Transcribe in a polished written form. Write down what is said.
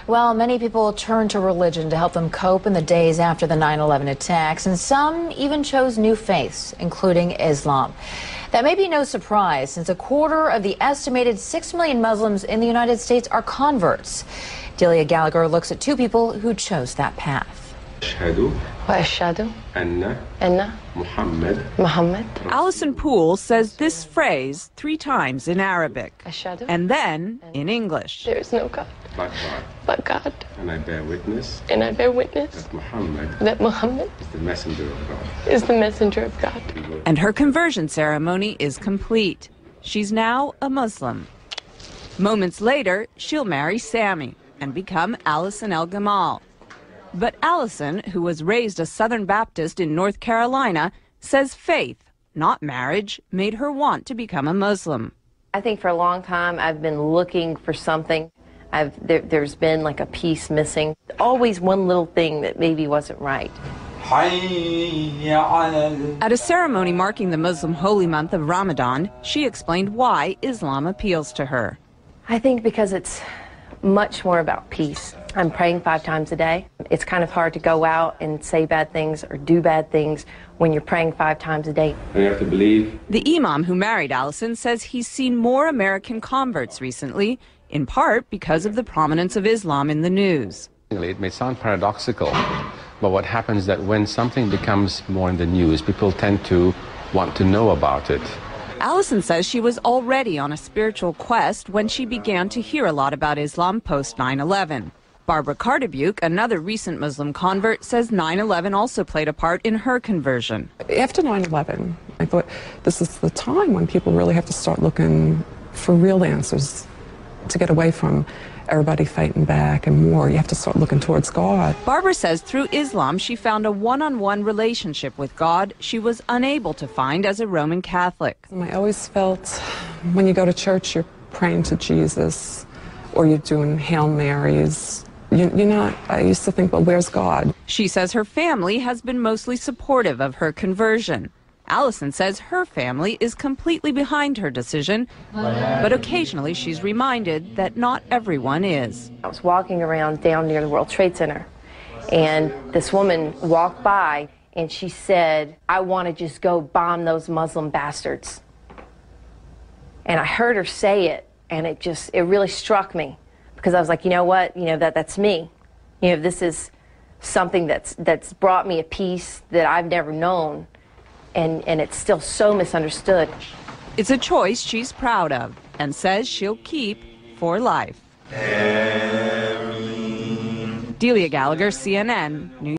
Well, many people turned to religion to help them cope in the days after the 9/11 attacks, and some even chose new faiths, including Islam. That may be no surprise, since a quarter of the estimated 6 million Muslims in the United States are converts. Delia Gallagher looks at two people who chose that path. Allison Poole says this phrase 3 times in Arabic and then in English. There is no God but God. And I bear witness. That Muhammad is the messenger of God. And her conversion ceremony is complete. She's now a Muslim. Moments later, she'll marry Sammy and become Allison El Gamal. But Allison, who was raised a Southern Baptist in North Carolina, says faith, not marriage, made her want to become a Muslim. I think for a long time I've been looking for something. There's been like a piece missing. Always one little thing that maybe wasn't right. At a ceremony marking the Muslim holy month of Ramadan, she explained why Islam appeals to her. I think because it's much more about peace. I'm praying 5 times a day. It's kind of hard to go out and say bad things or do bad things when you're praying 5 times a day. And you have to believe. The imam who married Allison says he's seen more American converts recently, in part because of the prominence of Islam in the news. It may sound paradoxical, but what happens is that when something becomes more in the news, people tend to want to know about it. Allison says she was already on a spiritual quest when she began to hear a lot about Islam post 9/11. Barbara Cardebuke, another recent Muslim convert, says 9/11 also played a part in her conversion. After 9/11, I thought this is the time when people really have to start looking for real answers to get away from everybody fighting back and war. You have to start looking towards God. Barbara says through Islam she found a one-on-one relationship with God she was unable to find as a Roman Catholic. I always felt when you go to church you're praying to Jesus or you're doing Hail Marys. You're not, I used to think, well, where's God? She says her family has been mostly supportive of her conversion. Allison says her family is completely behind her decision, but occasionally she's reminded that not everyone is. I was walking around down near the World Trade Center, and this woman walked by, and she said, "I want to just go bomb those Muslim bastards." And I heard her say it, and it really struck me, because I was like, you know what, that's me. This is something that's brought me a peace that I've never known. And it's still so misunderstood. It's a choice she's proud of and says she'll keep for life. Delia Gallagher, CNN News.